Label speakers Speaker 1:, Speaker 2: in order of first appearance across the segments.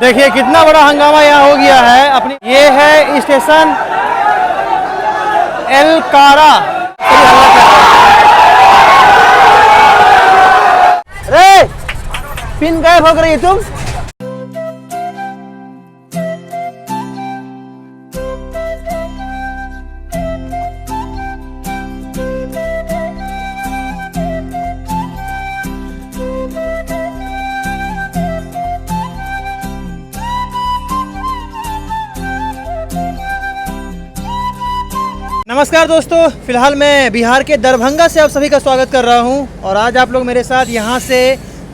Speaker 1: देखिए कितना बड़ा हंगामा यहाँ हो गया है। अपनी ये है स्टेशन एल कारा। रे पिन गायब हो गई तुम। नमस्कार दोस्तों, फिलहाल मैं बिहार के दरभंगा से आप सभी का स्वागत कर रहा हूं और आज आप लोग मेरे साथ यहां से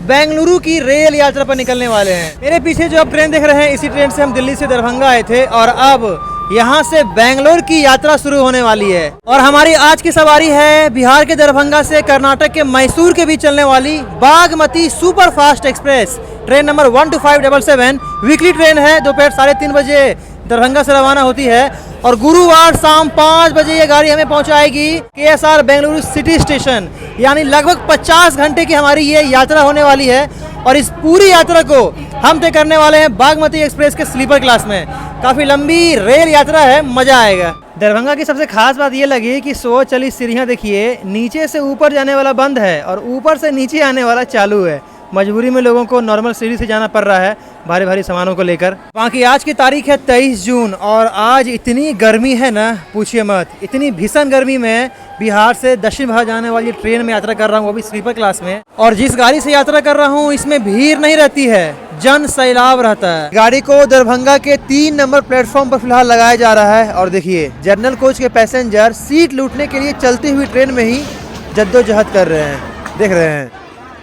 Speaker 1: बेंगलुरु की रेल यात्रा पर निकलने वाले हैं। मेरे पीछे जो आप ट्रेन देख रहे हैं, इसी ट्रेन से हम दिल्ली से दरभंगा आए थे और अब यहां से बेंगलोर की यात्रा शुरू होने वाली है। और हमारी आज की सवारी है बिहार के दरभंगा से कर्नाटक के मैसूर के बीच चलने वाली Bagmati super fast express train number 12577। Weekly train है, दोपहर 3:30 बजे दरभंगा से रवाना होती है और गुरुवार शाम 5 बजे ये गाड़ी हमें पहुंचाएगी KSR बेंगलुरु सिटी स्टेशन। यानी लगभग 50 घंटे की हमारी ये यात्रा होने वाली है और इस पूरी यात्रा को हम तय करने वाले हैं बागमती एक्सप्रेस के स्लीपर क्लास में। काफ़ी लंबी रेल यात्रा है, मज़ा आएगा। दरभंगा की सबसे खास बात ये लगी कि 100 चली सीढ़ियाँ देखिए, नीचे से ऊपर जाने वाला बंद है और ऊपर से नीचे आने वाला चालू है। मजबूरी में लोगों को नॉर्मल सीढ़ी से जाना पड़ रहा है भारी भारी सामानों को लेकर। बाकी आज की तारीख है 23 जून और आज इतनी गर्मी है ना, पूछिए मत। इतनी भीषण गर्मी में बिहार से दक्षिण भारत जाने वाली ट्रेन में यात्रा कर रहा हूँ, वो भी स्लीपर क्लास में। और जिस गाड़ी से यात्रा कर रहा हूँ इसमें भीड़ नहीं रहती है, जन सैलाब रहता है। गाड़ी को दरभंगा के 3 नंबर प्लेटफॉर्म पर फिलहाल लगाया जा रहा है और देखिए जनरल कोच के पैसेंजर सीट लूटने के लिए चलती हुई ट्रेन में ही जद्दोजहद कर रहे हैं। देख रहे हैं,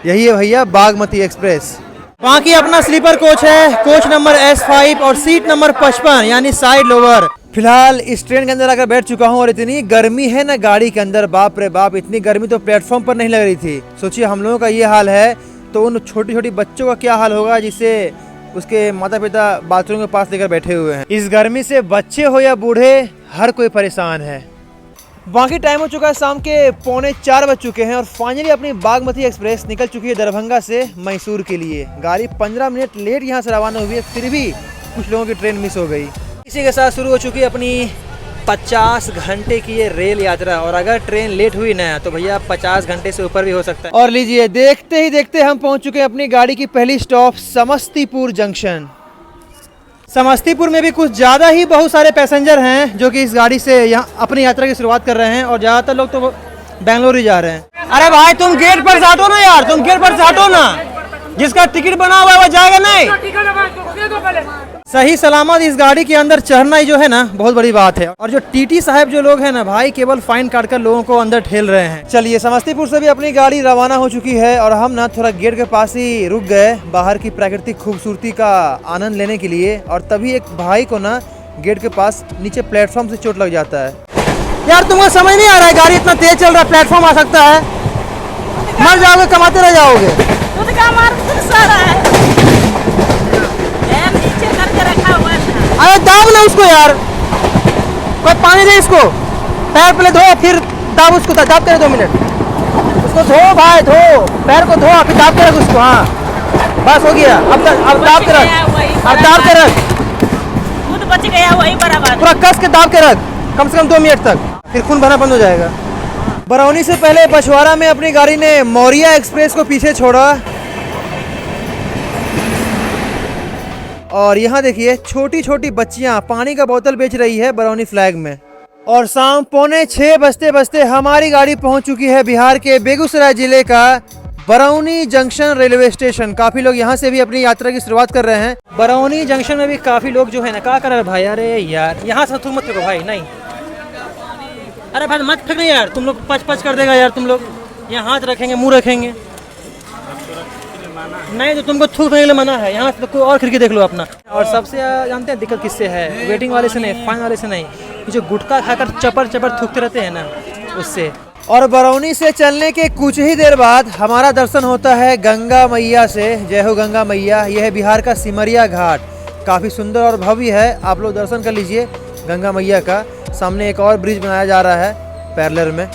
Speaker 1: यही है भैया बागमती एक्सप्रेस। बाकी अपना स्लीपर कोच है, कोच नंबर S5 और सीट नंबर 55 यानी साइड लोअर। फिलहाल इस ट्रेन के अंदर आकर बैठ चुका हूँ और इतनी गर्मी है ना गाड़ी के अंदर, बाप रे बाप। इतनी गर्मी तो प्लेटफॉर्म पर नहीं लग रही थी। सोचिए हम लोगों का ये हाल है तो उन छोटी छोटी बच्चों का क्या हाल होगा जिससे उसके माता पिता बाथरूम के पास लेकर बैठे हुए हैं। इस गर्मी से बच्चे हो या बूढ़े, हर कोई परेशान है। बाकी टाइम हो चुका है शाम के 3:45 बज चुके हैं और फाइनली अपनी बागमती एक्सप्रेस निकल चुकी है दरभंगा से मैसूर के लिए। गाड़ी 15 मिनट लेट यहाँ से रवाना हुई है, फिर भी कुछ लोगों की ट्रेन मिस हो गई। इसी के साथ शुरू हो चुकी है अपनी 50 घंटे की ये रेल यात्रा और अगर ट्रेन लेट हुई ना तो भैया 50 घंटे से ऊपर भी हो सकता है। और लीजिए, देखते ही देखते हम पहुँच चुके हैं अपनी गाड़ी की पहली स्टॉप समस्तीपुर जंक्शन। समस्तीपुर में भी कुछ ज़्यादा ही बहुत सारे पैसेंजर हैं जो कि इस गाड़ी से यहाँ अपनी यात्रा की शुरुआत कर रहे हैं और ज़्यादातर लोग तो बेंगलोर ही जा रहे हैं। अरे भाई तुम गेट पर से हटो ना यार, तुम गेट पर से हटो ना। जिसका टिकट बना हुआ है वो जाएगा नहीं। सही सलामत इस गाड़ी के अंदर चढ़ना ही जो है ना बहुत बड़ी बात है। और जो TT साहब जो लोग हैं ना भाई, केवल फाइन काट कर लोगों को अंदर ठेल रहे हैं। चलिए, समस्तीपुर से भी अपनी गाड़ी रवाना हो चुकी है और हम ना थोड़ा गेट के पास ही रुक गए बाहर की प्राकृतिक खूबसूरती का आनंद लेने के लिए। और तभी एक भाई को ना गेट के पास नीचे प्लेटफॉर्म से चोट लग जाता है। यार तुमको समझ नहीं आ रहा है, गाड़ी इतना तेज चल रहा है, प्लेटफॉर्म आ सकता है, मर जाओगे, कमाते रह जाओगे। अरे दाब ना उसको यार, कोई पानी दे इसको, पैर पहले धो फिर दाब उसको, दाब कर 2 मिनट उसको धो भाई, धो पैर को धो फिर दाब के रख उसको। हाँ बस हो गया, अब दाब के रख, अब दाब के रख,
Speaker 2: खुद बच गया वही बराबर।
Speaker 1: पूरा कस के दाब के रख कम से कम 2 मिनट तक, फिर खून बहना बंद हो जाएगा। बरौनी से पहले बछवाड़ा में अपनी गाड़ी ने मौर्या एक्सप्रेस को पीछे छोड़ा और यहाँ देखिए छोटी छोटी बच्चियाँ पानी का बोतल बेच रही है बरौनी फ्लैग में। और शाम 5:45 बजते बजते हमारी गाड़ी पहुँच चुकी है बिहार के बेगूसराय जिले का बरौनी जंक्शन रेलवे स्टेशन। काफ़ी लोग यहाँ से भी अपनी यात्रा की शुरुआत कर रहे हैं। बरौनी जंक्शन में भी काफ़ी लोग जो है ना क्या कर रहे हैं भाई। अरे यार यहाँ से तुम मत फेंको भाई, नहीं अरे भाई मत फेंको यार, तुम लोग पच कर देगा यार। तुम लोग यहाँ हाथ रखेंगे, मुँह रखेंगे, नहीं तो तुमको थूक फेंकने मना है। यहाँ से कोई और खिड़की देख लो अपना। और सबसे जानते हैं दिक्कत किससे है? वेटिंग वाले से नहीं, फाइन वाले से नहीं, ये जो गुटखा खाकर चपर चपर थूकते रहते हैं ना, उससे। और बरौनी से चलने के कुछ ही देर बाद हमारा दर्शन होता है गंगा मैया से। जय हो गंगा मैया। यह है बिहार का सिमरिया घाट, काफ़ी सुंदर और भव्य है। आप लोग दर्शन कर लीजिए गंगा मैया का। सामने एक और ब्रिज बनाया जा रहा है पैरेलल में।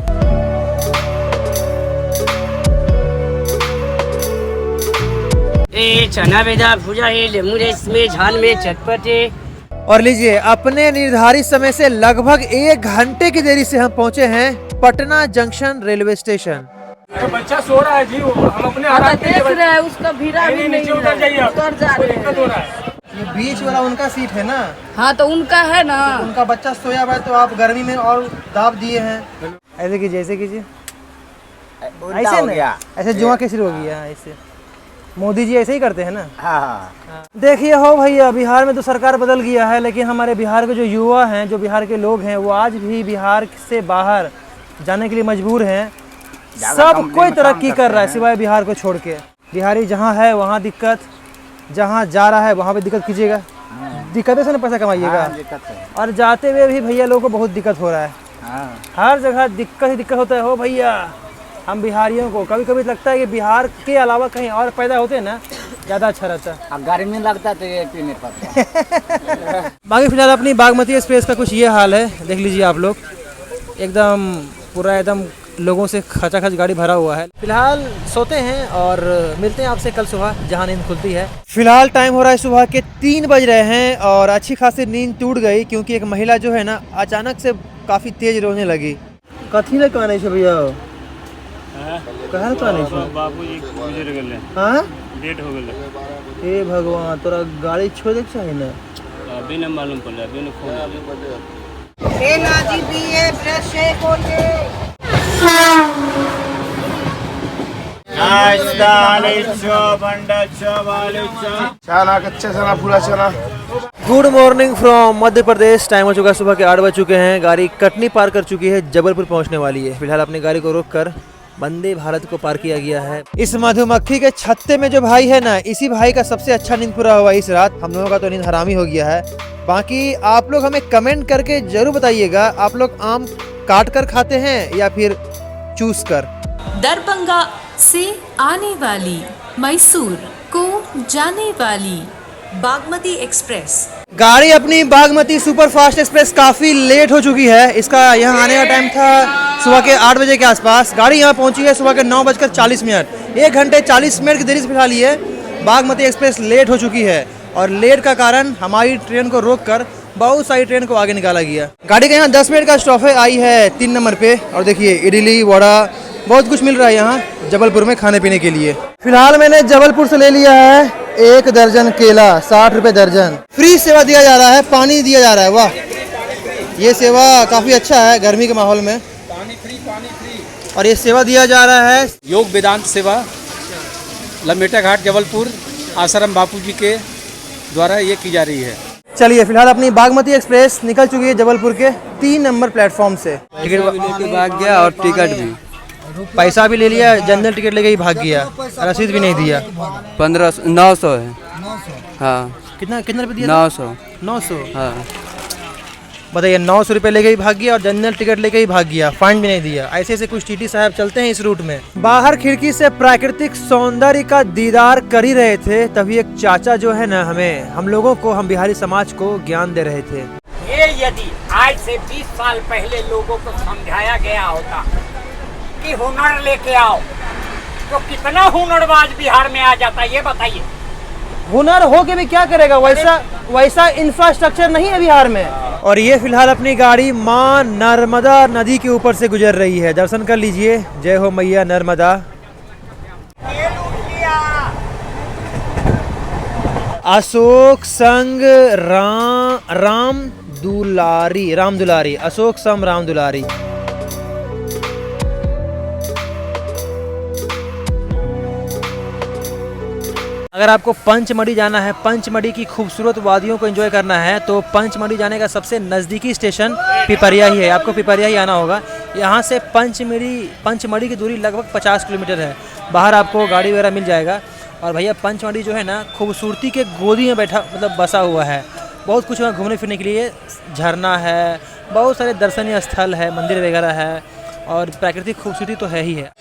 Speaker 3: ये चना बेदा भुजा है, लेमू रस में, झाल में, चटपटे।
Speaker 1: और लीजिए, अपने निर्धारित समय से लगभग 1 घंटे की देरी से हम पहुंचे हैं पटना जंक्शन रेलवे स्टेशन।
Speaker 4: बच्चा सो रहा है जी, वो हम अपने आराम के लिए
Speaker 2: देख रहे हैं उसका भीड़ा भी नहीं
Speaker 4: नीचे उतर जाइए आप,
Speaker 2: उतर जा रहे
Speaker 4: दिक्कत हो रहा है।
Speaker 1: ये बीच वाला उनका सीट है ना,
Speaker 2: हाँ तो उनका है ना।
Speaker 1: उनका बच्चा सोया हुआ है तो आप गर्मी में और दाब दिए हैं। ऐसे कीजिए, ऐसे कीजिए, ऐसे ना, ऐसे जुआ कैसे हो गया ऐसे। मोदी जी ऐसे ही करते हैं ना। हाँ। देखिए हो भैया, बिहार में तो सरकार बदल गया है, लेकिन हमारे बिहार के जो युवा हैं, जो बिहार के लोग हैं, वो आज भी बिहार से बाहर जाने के लिए मजबूर हैं। सब कोई तरक्की कर रहा है सिवाय बिहार को छोड़ के। बिहारी जहाँ है वहाँ दिक्कत, जहाँ जा रहा है वहाँ पे दिक्कत कीजिएगा, दिक्कतों से ना पैसा कमाइएगा। और जाते हुए भी भैया लोगों को बहुत दिक्कत हो रहा है, हर जगह दिक्कत ही दिक्कत होता है। हो भैया, हम बिहारियों को कभी कभी लगता है कि बिहार के अलावा कहीं और पैदा होते ना ज़्यादा अच्छा रहता।
Speaker 3: गर्मी लगता तो ये पीने पड़ता।
Speaker 1: बाकी फिलहाल अपनी बागमती एक्सप्रेस का कुछ ये हाल है, देख लीजिए आप लोग, एकदम पूरा एकदम लोगों से खचाखच गाड़ी भरा हुआ है। फिलहाल सोते हैं और मिलते हैं आपसे कल सुबह जहां नींद खुलती है। फिलहाल टाइम हो रहा है सुबह के 3 बज रहे हैं और अच्छी खासी नींद टूट गई क्योंकि एक महिला जो है ना अचानक से काफ़ी तेज रोने लगी। कथी ले कहने छे भैया, कहाँ कहने छे?
Speaker 4: बाबूजी गुजर गेले,
Speaker 1: हाँ
Speaker 4: डेट हो गेले।
Speaker 1: हे भगवान, तोरा गाड़ी छोड़ दे चाहिए ना।
Speaker 4: अभी न मालूम पड़ा, अभी न खोल।
Speaker 5: चना कच्चा चना पूरा चना।
Speaker 1: Good morning from Madhya Pradesh. Time हो चुका है सुबह के 8 बज चुके हैं। गाड़ी कटनी पार कर चुकी है, जबलपुर पहुंचने वाली है। फिलहाल अपनी गाड़ी को रोककर वंदे भारत को पार किया गया है। इस मधुमक्खी के छत्ते में जो भाई है ना, इसी भाई का सबसे अच्छा नींद पूरा हुआ इस रात। हम लोगों का तो नींद हरामी हो गया है। बाकी आप लोग हमें कमेंट करके जरूर बताइएगा, आप लोग आम काट कर खाते हैं या फिर चूस कर।
Speaker 6: दरभंगा से आने वाली, मैसूर को जाने वाली बागमती एक्सप्रेस।
Speaker 1: गाड़ी अपनी बागमती सुपर फास्ट एक्सप्रेस काफ़ी लेट हो चुकी है। इसका यहाँ आने का टाइम था सुबह के 8 बजे के आसपास। गाड़ी यहाँ पहुँची है सुबह के 9:40। 1 घंटे 40 मिनट की देरी से फिलहाल ये बागमती एक्सप्रेस लेट हो चुकी है। और लेट का कारण हमारी ट्रेन को रोककर बहुत सारी ट्रेन को आगे निकाला गया। गाड़ी का यहाँ 10 मिनट का स्टॉप है, आई है 3 नंबर पे। और देखिए इडली वड़ा बहुत कुछ मिल रहा है यहाँ जबलपुर में खाने पीने के लिए। फिलहाल मैंने जबलपुर से ले लिया है 1 दर्जन केला, 60 रुपये दर्जन। फ्री सेवा दिया जा रहा है, पानी दिया जा रहा है। वाह, ये सेवा काफ़ी अच्छा है गर्मी के माहौल में। पानी फ्री। और ये सेवा दिया जा रहा है
Speaker 7: योग वेदांत सेवा, लमेटा घाट जबलपुर, आश्रम बापू जी के द्वारा ये की जा रही है।
Speaker 1: चलिए फिलहाल अपनी बागमती एक्सप्रेस निकल चुकी है जबलपुर के 3 नंबर प्लेटफॉर्म से। टिकट
Speaker 7: लेके भाग गया और टिकट भी,
Speaker 1: पैसा भी ले लिया, जनरल टिकट लेके ही भाग गया, रसीद भी नहीं दिया।
Speaker 7: 900 है। हाँ,
Speaker 1: कितना रुपये दिया? 900।
Speaker 7: हाँ।
Speaker 1: बताइए, 900 रुपये लेके ही भाग गया और जनरल टिकट लेके ही भाग गया, फाइन भी नहीं दिया। ऐसे ऐसे कुछ टीटी साहब चलते हैं इस रूट में। बाहर खिड़की से प्राकृतिक सौंदर्य का दीदार कर ही रहे थे, तभी एक चाचा जो है ना हम लोगों को, हम बिहारी समाज को ज्ञान दे रहे थे।
Speaker 3: ये यदि आज से 20 साल पहले लोगों को समझाया गया होता कि हुनर लेके आओ, तो कितना हुनरबाज बिहार में आ जाता, ये बताइए।
Speaker 1: हुनर हो के भी क्या करेगा, वैसा इंफ्रास्ट्रक्चर नहीं है बिहार में। और ये फिलहाल अपनी गाड़ी माँ नर्मदा नदी के ऊपर से गुजर रही है। दर्शन कर लीजिए। जय हो मैया नर्मदा। अशोक संग राम दुलारी, अशोक संग राम दुलारी। अगर आपको पंचमढ़ी जाना है, पंचमढ़ी की खूबसूरत वादियों को एंजॉय करना है, तो पंचमढ़ी जाने का सबसे नज़दीकी स्टेशन पिपरिया ही है। आपको पिपरिया ही आना होगा। यहाँ से पंचमढ़ी की दूरी लगभग 50 किलोमीटर है। बाहर आपको गाड़ी वगैरह मिल जाएगा। और भैया पंचमढ़ी जो है ना, खूबसूरती के गोदी में बैठा मतलब बसा हुआ है। बहुत कुछ वहाँ घूमने फिरने के लिए, झरना है, बहुत सारे दर्शनीय स्थल है, मंदिर वगैरह है, और प्राकृतिक खूबसूरती तो है ही है।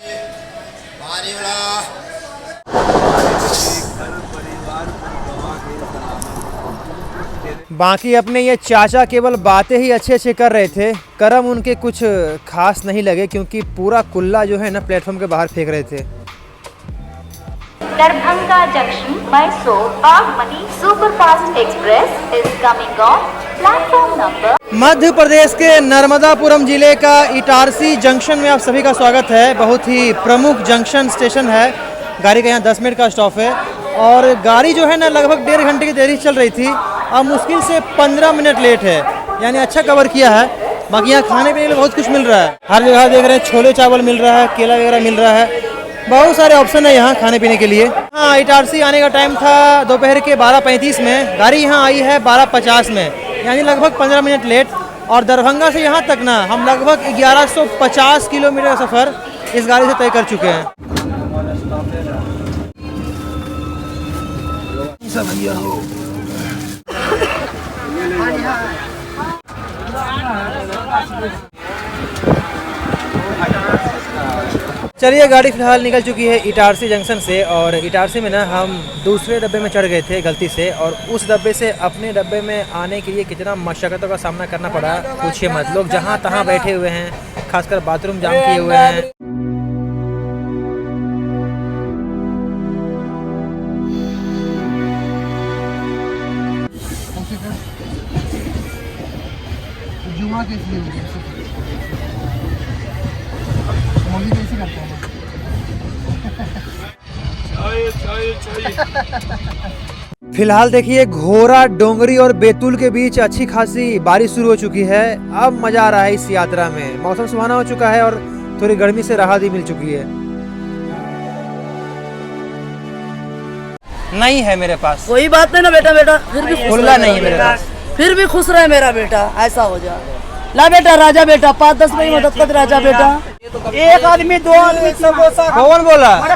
Speaker 1: बाकी अपने ये चाचा केवल बातें ही अच्छे कर रहे थे, कर्म उनके कुछ खास नहीं लगे, क्योंकि पूरा कुल्ला जो है ना प्लेटफॉर्म के बाहर फेंक रहे थे।
Speaker 8: Darbhanga Junction, Mysore, Bagmati Superfast Express is coming on platform number.
Speaker 1: Madhya Pradesh के नर्मदापुरम जिले का इटारसी जंक्शन में आप सभी का स्वागत है। बहुत ही प्रमुख जंक्शन स्टेशन है। गाड़ी का यहाँ 10 मिनट का स्टॉप है और गाड़ी जो है ना लगभग 1.5 घंटे की देरी चल रही थी, अब मुश्किल से 15 मिनट लेट है, यानी अच्छा कवर किया है। बाकी यहाँ खाने पीने के लिए बहुत कुछ मिल रहा है। हर जगह देख रहे हैं छोले चावल मिल रहा है, केला वगैरह मिल रहा है, बहुत सारे ऑप्शन है यहाँ खाने पीने के लिए। हाँ, इटारसी आने का टाइम था दोपहर के 12:35 में, गाड़ी यहाँ आई है 12:50 में, यानी लगभग 15 मिनट लेट। और दरभंगा से यहाँ तक ना हम लगभग 1150 किलोमीटर का सफ़र इस गाड़ी से तय कर चुके हैं। चलिए, गाड़ी फिलहाल निकल चुकी है इटारसी जंक्शन से और इटारसी में ना हम दूसरे डब्बे में चढ़ गए थे गलती से, और उस डब्बे से अपने डब्बे में आने के लिए कितना मशक्क़तों का सामना करना पड़ा पूछिए मत। लोग जहाँ तहाँ बैठे हुए हैं, खासकर बाथरूम जाम किए हुए हैं। फिलहाल देखिए, घोरा, डोंगरी और बैतूल के बीच अच्छी खासी बारिश शुरू हो चुकी है। अब मजा आ रहा है इस यात्रा में। मौसम सुहाना हो चुका है और थोड़ी गर्मी से राहत भी मिल चुकी है। नहीं है मेरे पास
Speaker 2: कोई बात नहीं ना बेटा, बेटा फिर भी खुश
Speaker 1: खुला
Speaker 2: रहे
Speaker 1: नहीं है मेरे
Speaker 2: बेटा।
Speaker 1: पास।
Speaker 2: फिर भी खुश रहे मेरा बेटा, ऐसा हो जा। ला बेटा, राजा बेटा 5-10 में मदद कर राजा बेटा।
Speaker 3: एक आदमी 2 आदमी
Speaker 1: कौन बोला?
Speaker 3: हम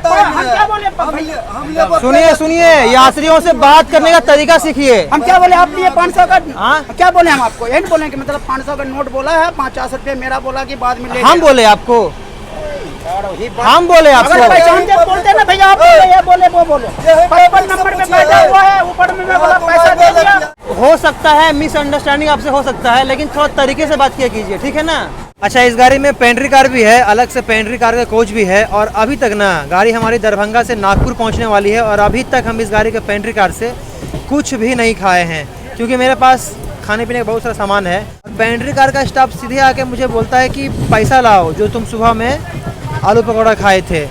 Speaker 3: क्या बोले?
Speaker 1: सुनिए सुनिए, यात्रियों से बात करने का तरीका सीखिए।
Speaker 3: हम क्या बोले? आप लिए 500 का
Speaker 1: हाँ?
Speaker 3: क्या बोले हम आपको? यही बोले कि मतलब 500 का नोट बोला है, 50 रुपये मेरा बोला कि बाद में ले
Speaker 1: हम बोले आपको? हम बोले आपको?
Speaker 3: अगर पैसा हम जब बोलते ना भैया, आप बोले ये बोले वो बोले, 55 नंबर पे बैठा हुआ है, ऊपर में मैं बोला पैसा दे दिया।
Speaker 1: हो सकता है मिसअंडरस्टैंडिंग आपसे हो सकता है, लेकिन थोड़ा तरीके से बात किया कीजिए, ठीक है ना? अच्छा, इस गाड़ी में पेंट्री कार भी है, अलग से पेंट्री कार का कोच भी है। और अभी तक ना गाड़ी हमारी दरभंगा से नागपुर पहुंचने वाली है और अभी तक हम इस गाड़ी के पेंट्री कार से कुछ भी नहीं खाए हैं, क्योंकि मेरे पास खाने पीने का बहुत सारा सामान है। पेंट्री कार का स्टाफ सीधे आके मुझे बोलता है कि पैसा लाओ जो तुम सुबह में आलू पकौड़ा खाए थे।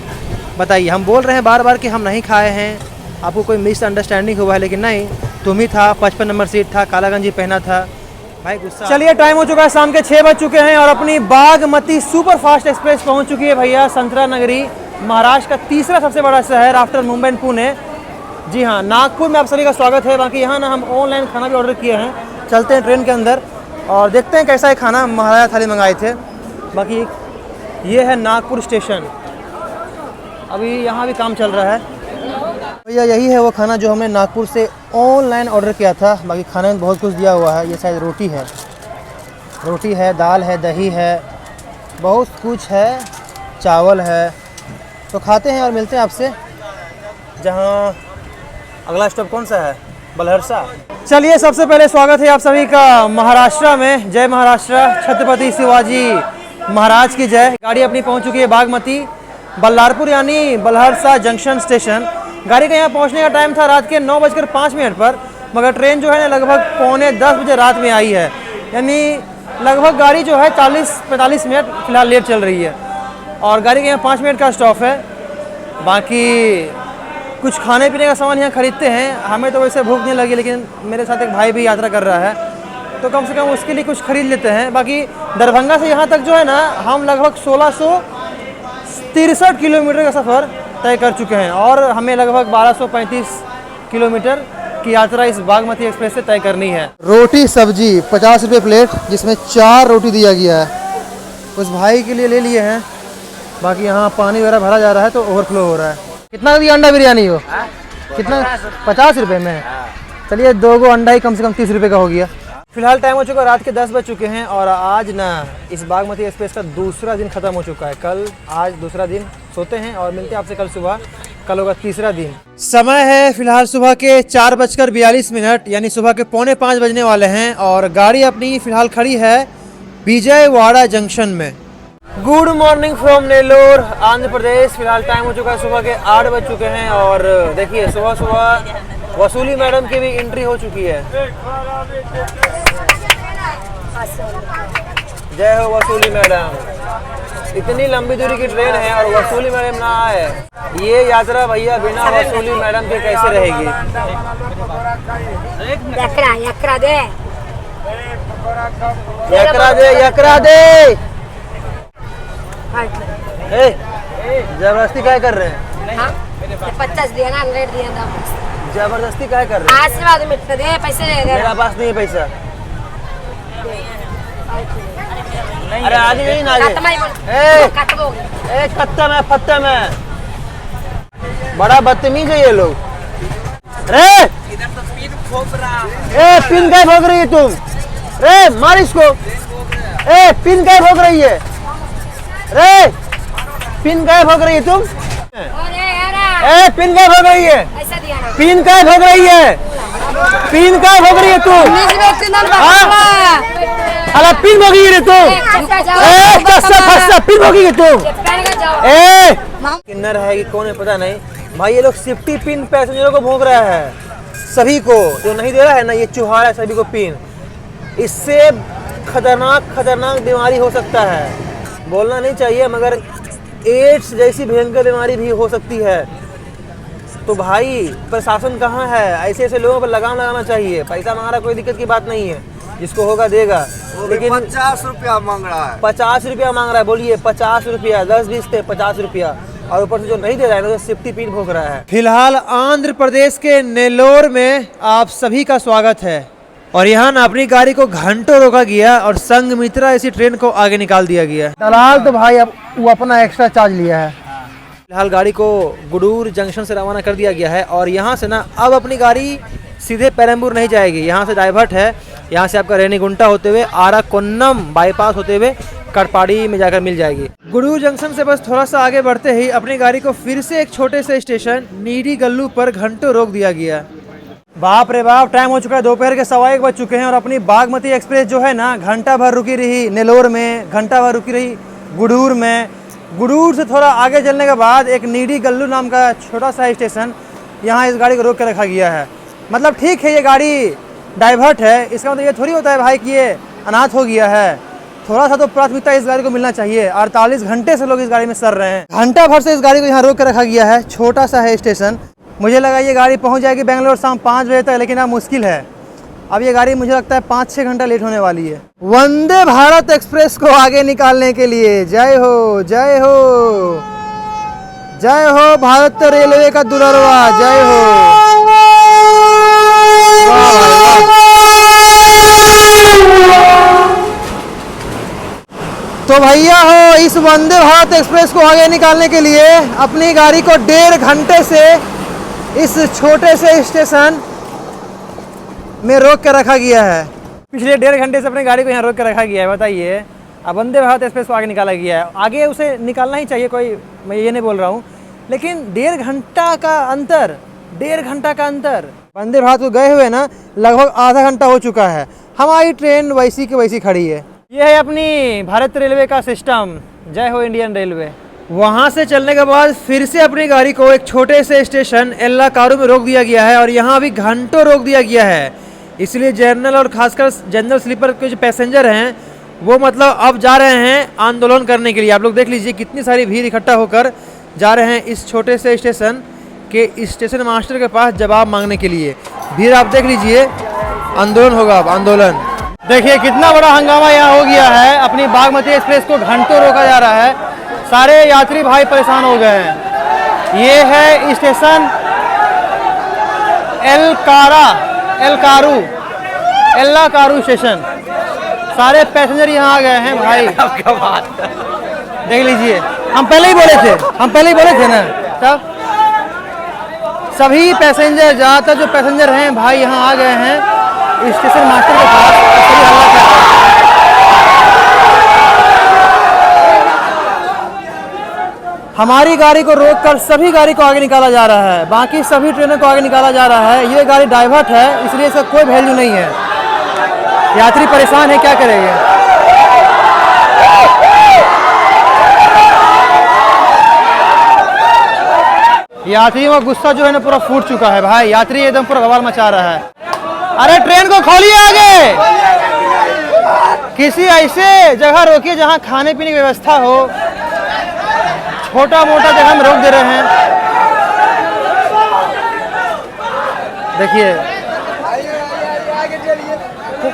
Speaker 1: बताइए, हम बोल रहे हैं बार बार कि हम नहीं खाए हैं, आपको कोई मिसअंडरस्टैंडिंग हुआ है, लेकिन नहीं, तुम ही था, 55 नंबर सीट था, काला गंजी पहना था भाई, गुस्सा। चलिए, टाइम हो चुका है, शाम के 6 बज चुके हैं और अपनी बागमती सुपर फास्ट एक्सप्रेस पहुंच चुकी है भैया संतरा नगरी, महाराष्ट्र का तीसरा सबसे बड़ा शहर आफ्टर मुंबई एंड पुणे। जी हाँ, नागपुर में आप सभी का स्वागत है। बाकी यहाँ ना हम ऑनलाइन खाना भी ऑर्डर किए हैं, चलते हैं ट्रेन के अंदर और देखते हैं कैसा है खाना। महाराजा थाली मंगाए थे। बाकी ये है नागपुर स्टेशन, अभी यहाँ भी काम चल रहा है भैया। यही है वो खाना जो हमने नागपुर से ऑनलाइन ऑर्डर किया था। बाकी खाने में बहुत कुछ दिया हुआ है। ये शायद रोटी है, दाल है, दही है, बहुत कुछ है, चावल है। तो खाते हैं और मिलते हैं आपसे। जहाँ अगला स्टॉप कौन सा है? बलहरसा। चलिए, सबसे पहले स्वागत है आप सभी का महाराष्ट्र में। जय महाराष्ट्र, छत्रपति शिवाजी महाराज की जय। गाड़ी अपनी पहुंच चुकी है बागमती बल्लारपुर यानी बलहरसा जंक्शन स्टेशन। गाड़ी का यहाँ पहुंचने का टाइम था रात के 9:05 पर, मगर ट्रेन जो है ना लगभग 9:45 बजे रात में आई है, यानी लगभग गाड़ी जो है 40-45 मिनट फिलहाल लेट चल रही है और गाड़ी के यहाँ 5 मिनट का स्टॉप है। बाकी कुछ खाने पीने का सामान यहाँ खरीदते हैं। हमें तो वैसे भूख नहीं लगी, लेकिन मेरे साथ एक भाई भी यात्रा कर रहा है तो कम से कम उसके लिए कुछ खरीद लेते हैं। बाकी दरभंगा से यहाँ तक जो है ना हम लगभग 1663 किलोमीटर का सफ़र तय कर चुके हैं और हमें लगभग 1235 किलोमीटर की यात्रा इस बागमती एक्सप्रेस से तय करनी है। रोटी सब्जी 50 रुपये प्लेट, जिसमें 4 रोटी दिया गया है। उस भाई के लिए ले लिए हैं। बाकी यहाँ पानी वगैरह भरा जा रहा है तो ओवरफ्लो हो रहा है। कितना दिया अंडा बिरयानी हो? कितना? 50 रुपये में। चलिए, 2 गो अंडा ही कम से कम 30 रुपये का हो गया। फिलहाल टाइम हो चुका, रात के 10 बज चुके हैं और आज ना इस बागमती एक्सप्रेस का दूसरा दिन ख़त्म हो चुका है। कल आज दूसरा दिन, सोते हैं और मिलते हैं आपसे कल सुबह। कल होगा तीसरा दिन। समय है फिलहाल सुबह के 4:42, यानी सुबह के 4:45 बजने वाले हैं और गाड़ी अपनी फिलहाल खड़ी है विजयवाड़ा जंक्शन में। Good morning from Nellore Andhra Pradesh. फिलहाल टाइम हो चुका है सुबह के 8 बज चुके हैं और देखिए सुबह सुबह वसूली मैडम की भी एंट्री हो चुकी है। जय हो वसूली मैडम। इतनी लंबी दूरी की ट्रेन है और वसूली मैडम ना आए, ये यात्रा भैया बिना वसूली मैडम के कैसे रहेगी।
Speaker 2: यकरा दे
Speaker 1: यकरा दे यकरा दे। ए, जबरदस्ती क्या कर रहे हैं?
Speaker 2: 50 दिया ना, 100 दिया ना।
Speaker 1: जबरदस्ती क्या कर रहे हैं?
Speaker 2: आशीर्वाद मिलता दे, पैसे दे दे।
Speaker 1: मेरा पास नहीं है पैसा। अरे आगे नहीं ना आगे। कत्ता में फत्ता में बड़ा बदतमीज है ये लोग। रे ए पिन क्या भोग रही है तुम? रे मार इसको। ए पिन क्या भोग रही है? रे पिन क्या भोग रही है तुम? ए पिन क्या भोग रही है? पिन क्या भोग रही है? पिन क्या भोग रही है तुम? अरे पिन भोगी रे तुम। ए कस्सा फस्सा पिन भोगी तुम। ए किन्नर है कि कौन है पता नहीं भाई। ये लोग 50 पिन पैसेंजरों को भोग रहा है, सभी को। जो नहीं दे रहा है ना, ये चुहा है सभी को पिन। इससे खतरनाक बीमारी हो सकता है। बोलना नहीं चाहिए मगर एड्स जैसी भयंकर बीमारी भी हो सकती है। तो भाई प्रशासन कहाँ है? ऐसे ऐसे लोगों पर लगाम लगाना चाहिए। पैसा मांग रहा कोई दिक्कत की बात नहीं है, जिसको होगा देगा। लेकिन
Speaker 5: 50 रुपया मांग रहा है।
Speaker 1: 50 रुपया मांग रहा है। बोलिए 50 रुपया, 10-20 थे 50 रुपया। और ऊपर से जो नहीं दे रहा है ना, तो 50 पिन भोग रहा है। फिलहाल आंध्र प्रदेश के नेल्लोर में आप सभी का स्वागत है। और यहाँ ना अपनी गाड़ी को घंटों रोका गया और संघमित्रा इसी ट्रेन को आगे निकाल दिया गया। दलाल तो भाई अब वो अपना एक्स्ट्रा चार्ज लिया है। फिलहाल गाड़ी को गुडूर जंक्शन से रवाना कर दिया गया है और यहाँ से ना अब अपनी गाड़ी सीधे पेरम्बूर नहीं जाएगी। यहाँ से डाइवर्ट है। यहाँ से आपका रेनीगुंटा होते हुए आराकोन्नम बाईपास होते हुए कटपाड़ी में जाकर मिल जाएगी। गुडूर जंक्शन से बस थोड़ा सा आगे बढ़ते ही अपनी गाड़ी को फिर से एक छोटे से स्टेशन नीडी गल्लू पर घंटों रोक दिया गया। बाप रे बाप, टाइम हो चुका है दोपहर के 1:15 बज चुके हैं और अपनी बागमती एक्सप्रेस जो है ना घंटा भर रुकी रही नेल्लोर में, घंटा भर रुकी रही गुडूर में। गुडूर से थोड़ा आगे चलने के बाद एक नीडी गल्लू नाम का छोटा सा स्टेशन, यहाँ इस गाड़ी को रोक के रखा गया है। मतलब ठीक है ये गाड़ी डाइवर्ट है, इसका मतलब ये थोड़ी होता है भाई कि ये अनाथ हो गया है। थोड़ा सा तो प्राथमिकता इस गाड़ी को मिलना चाहिए। 48 घंटे से लोग इस गाड़ी में सर रहे हैं। घंटा भर से इस गाड़ी को यहाँ रोक के रखा गया है। छोटा सा है स्टेशन। मुझे लगा ये गाड़ी पहुँच जाएगी बेंगलोर शाम 5 बजे तक, लेकिन अब मुश्किल है। अब ये गाड़ी मुझे लगता है 5-6 घंटा लेट होने वाली है। वंदे भारत एक्सप्रेस को आगे निकालने के लिए जय हो जय हो जय हो भारत रेलवे का दुलारवा, जय हो। तो भैया हो, इस वंदे भारत एक्सप्रेस को आगे निकालने के लिए अपनी गाड़ी को 1.5 घंटे से इस छोटे से स्टेशन में रोक कर रखा गया है। पिछले 1.5 घंटे से अपनी गाड़ी को यहाँ रोक कर रखा गया है। बताइए, अब वंदे भारत एक्सप्रेस को आगे निकाला गया है। आगे उसे निकालना ही चाहिए, कोई मैं ये नहीं बोल रहा हूँ, लेकिन 1.5 घंटा का अंतर, 1.5 घंटा का अंतर। वंदे भारत को गए हुए ना लगभग आधा घंटा हो चुका है। हमारी ट्रेन वैसी की वैसी खड़ी है। ये है अपनी भारत रेलवे का सिस्टम। जय हो इंडियन रेलवे। वहाँ से चलने के बाद फिर से अपनी गाड़ी को एक छोटे से स्टेशन एल्लाकारू में रोक दिया गया है और यहाँ अभी घंटों रोक दिया गया है। इसलिए जनरल और खासकर जनरल स्लीपर के जो पैसेंजर हैं वो मतलब अब जा रहे हैं आंदोलन करने के लिए। आप लोग देख लीजिए कितनी सारी भीड़ इकट्ठा होकर जा रहे हैं इस छोटे से स्टेशन के स्टेशन मास्टर के पास जवाब मांगने के लिए। भीड़ आप देख लीजिए, आंदोलन होगा अब, आंदोलन। देखिए कितना बड़ा हंगामा यहाँ हो गया है। अपनी बागमती एक्सप्रेस को घंटों रोका जा रहा है। सारे यात्री भाई परेशान हो गए हैं। ये है स्टेशन एल्लाकारू स्टेशन। सारे पैसेंजर यहाँ आ गए हैं भाई। क्या बात, देख लीजिए। हम पहले ही बोले थे ना तब। सभी पैसेंजर, ज़्यादातर जो पैसेंजर हैं भाई यहाँ आ गए हैं स्टेशन मास्टर के पास। सभी हल्ला कर रहे हैं। हमारी गाड़ी को रोककर सभी गाड़ी को आगे निकाला जा रहा है, बाकी सभी ट्रेनों को आगे निकाला जा रहा है। ये गाड़ी डाइवर्ट है, इसलिए इसका कोई वैल्यू नहीं है। यात्री परेशान है, क्या करेंगे। यात्रियों का गुस्सा जो है ना पूरा फूट चुका है भाई। यात्री एकदम पूरा बवाल मचा रहा है। अरे ट्रेन को खोलिए आगे, किसी ऐसे जगह रोकिए जहां खाने पीने की व्यवस्था हो। छोटा मोटा जगह में रोक दे रहे हैं। देखिए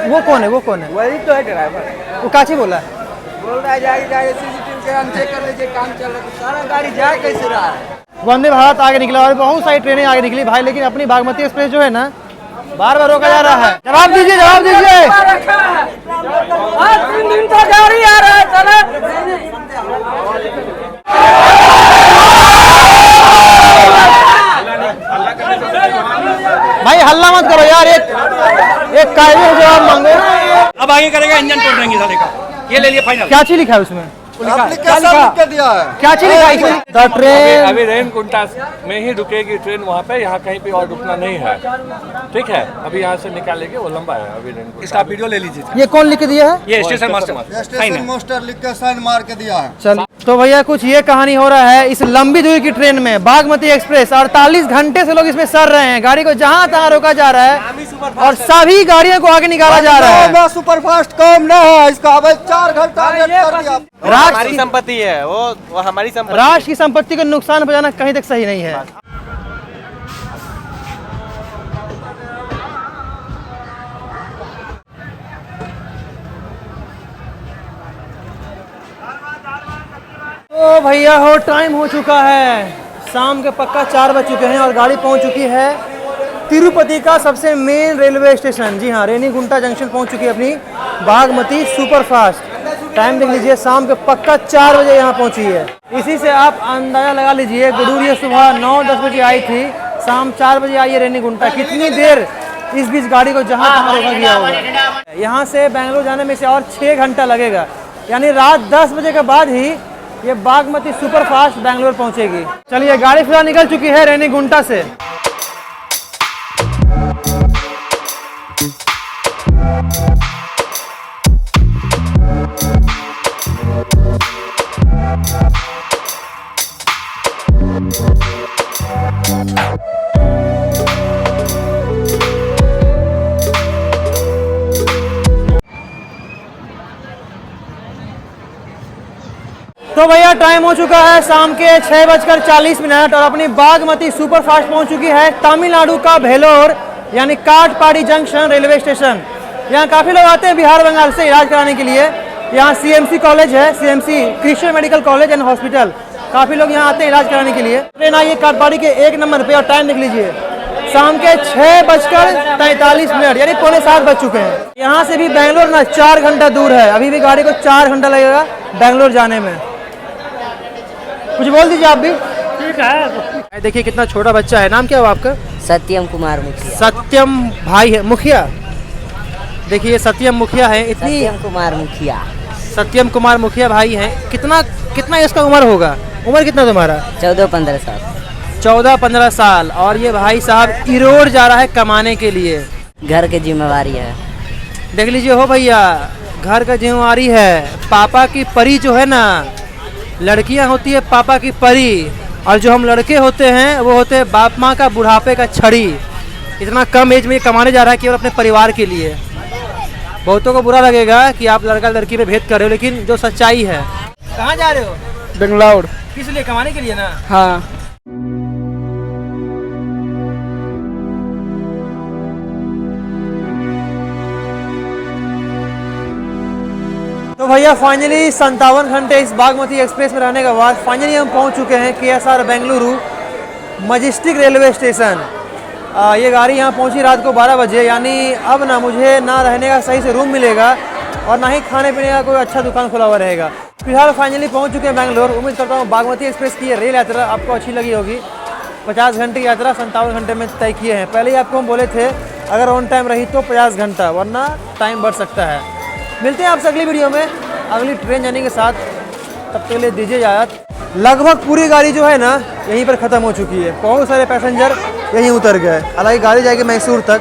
Speaker 1: वो कौन है, वो कौन है?
Speaker 5: वही तो है ड्राइवर।
Speaker 1: वो काची बोला?
Speaker 5: बोल रहा है जाए सीसीटीवी कैमरा चेक कर लीजिए, काम चल रहा है। सारा गाड़ी जा कैसे रहा है?
Speaker 1: वंदे भारत आगे निकला और बहुत सारी ट्रेनें आगे निकली भाई, लेकिन अपनी बागमती एक्सप्रेस जो है ना बार बार रोका जा रहा है। जवाब दीजिए, जवाब दीजिए।
Speaker 2: 3 दिन का गाड़ी आ रहा है, चलो।
Speaker 1: भाई हल्ला मत करो यार, एक कायदे से जवाब मांगो।
Speaker 7: अब आगे करेगा इंजन तोड़ देंगे साले का। ये ले लिए फाइनल।
Speaker 1: क्या चीज लिखा है उसमें?
Speaker 5: एप्लीकेशन लिख के दिया है।
Speaker 1: क्या चीज लिखा है इसमें? द ट्रेन
Speaker 9: अभी रेणकुंटा में ही रुकेगी ट्रेन, वहाँ पे, यहाँ कहीं पे और रुकना नहीं है। ठीक है, अभी यहाँ से निकालेंगे, वो लंबा है अभी रेणकुंटा।
Speaker 7: इसका वीडियो ले लीजिए।
Speaker 1: ये कौन लिख के दिया है?
Speaker 7: ये स्टेशन मास्टर
Speaker 5: स्टेशन मास्टर लिख के साइन मार के दिया है।
Speaker 1: चल तो भैया कुछ ये कहानी हो रहा है इस लंबी दूरी की ट्रेन में। बागमती एक्सप्रेस 48 घंटे से लोग इसमें सर रहे हैं। गाड़ी को जहां तहां रोका जा रहा है और सभी गाड़ियों को आगे निकाला जा रहा है।
Speaker 5: सुपर फास्ट काम न है इसका। अब 4 घंटा लेट कर दिया।
Speaker 1: राष्ट्र
Speaker 5: संपत्ति है वो हमारी संपत्ति।
Speaker 1: राष्ट्र की संपत्ति को नुकसान पहुंचाना कहीं तक सही नहीं है। तो भैया हो टाइम हो चुका है, शाम के पक्का 4 बज चुके हैं और गाड़ी पहुंच चुकी है तिरुपति का सबसे मेन रेलवे स्टेशन। जी हाँ, रेनीगुंटा जंक्शन पहुंच चुकी है अपनी बागमती सुपरफास्ट। टाइम देख लीजिए, शाम के पक्का 4 बजे यहाँ पहुंची है। इसी से आप अंदाजा लगा लीजिए, गुडूरिया सुबह 9-10 बजे आई थी, शाम 4 बजे आई है रेनीगुंटा। कितनी देर इस बीच गाड़ी को जहाँ तहाँ रोका गया होगा। यहाँ से बेंगलोर जाने में से और 6 घंटा लगेगा, यानी रात 10 बजे के बाद ही ये बागमती सुपरफास्ट बेंगलोर पहुंचेगी। चलिए गाड़ी फिलहाल निकल चुकी है रेनीगुंटा से। तो भैया टाइम हो चुका है शाम के 6:40 और अपनी बागमती सुपरफास्ट पहुंच चुकी है तमिलनाडु का भेलोर यानी काटपाड़ी जंक्शन रेलवे स्टेशन। यहाँ काफ़ी लोग आते हैं बिहार बंगाल से इलाज कराने के लिए। यहाँ CMC कॉलेज है, CMC Christian medical college and hospital. काफ़ी लोग यहाँ आते हैं इलाज कराने के लिए। ट्रेन आई है काटपाड़ी के 1 नंबर पे और टाइम देख लीजिए, शाम के 6:43 यानी 7:45 बज चुके हैं। यहाँ से भी बेंगलोर ना 4 घंटा दूर है, अभी भी गाड़ी को 4 घंटा लगेगा बेंगलोर जाने में। कुछ बोल दीजिए आप भी। ठीक है। देखिए कितना छोटा बच्चा है। नाम क्या हुआ आपका?
Speaker 2: सत्यम कुमार मुखिया।
Speaker 1: सत्यम भाई है मुखिया। देखिए सत्यम मुखिया है। इतनी सत्यम कुमार मुखिया भाई हैं। कितना इसका उम्र होगा? उम्र कितना तुम्हारा?
Speaker 2: 14-15 साल।
Speaker 1: 14-15 साल। और ये भाई साहब इरोड जा रहा है कमाने के लिए।
Speaker 2: घर की जिम्मेवारी है।
Speaker 1: देख लीजिए हो भैया, घर का जिम्मेवारी है। पापा की परी जो है ना, लड़कियां होती है पापा की परी, और जो हम लड़के होते हैं वो होते हैं बाप माँ का बुढ़ापे का छड़ी। इतना कम एज में ये कमाने जा रहा है केवल अपने परिवार के लिए। बहुतों को बुरा लगेगा कि आप लड़का लड़की पे भेद कर रहे हो, लेकिन जो सच्चाई है। कहाँ जा रहे हो?
Speaker 5: बेंगलोर।
Speaker 1: किस लिए? कमाने के लिए ना।
Speaker 5: हाँ।
Speaker 1: तो भैया फाइनली 57 घंटे इस बागमती एक्सप्रेस में रहने के बाद फाइनली हम पहुंच चुके हैं KSR Bengaluru majestic railway station. ये गाड़ी यहाँ पहुंची रात को 12 बजे, यानी अब ना मुझे ना रहने का सही से रूम मिलेगा और ना ही खाने पीने का कोई अच्छा दुकान खुला हुआ रहेगा। फिलहाल फाइनली पहुंच चुके हैं बेंगलोर। उम्मीद करता हूँ बागमती एक्सप्रेस की रेल यात्रा आपको अच्छी लगी होगी। 50 घंटे की यात्रा 57 घंटे में तय किए हैं। पहले ही आपको हम बोले थे अगर ऑन टाइम रही तो 50 घंटा, वरना टाइम बढ़ सकता है। मिलते हैं आपसे अगली वीडियो में अगली ट्रेन जाने के साथ। तब तक के लिए दीजिए इजाज़त। लगभग पूरी गाड़ी जो है ना यहीं पर ख़त्म हो चुकी है। बहुत सारे पैसेंजर यहीं उतर गए। हालांकि गाड़ी जाएगी मैसूर तक।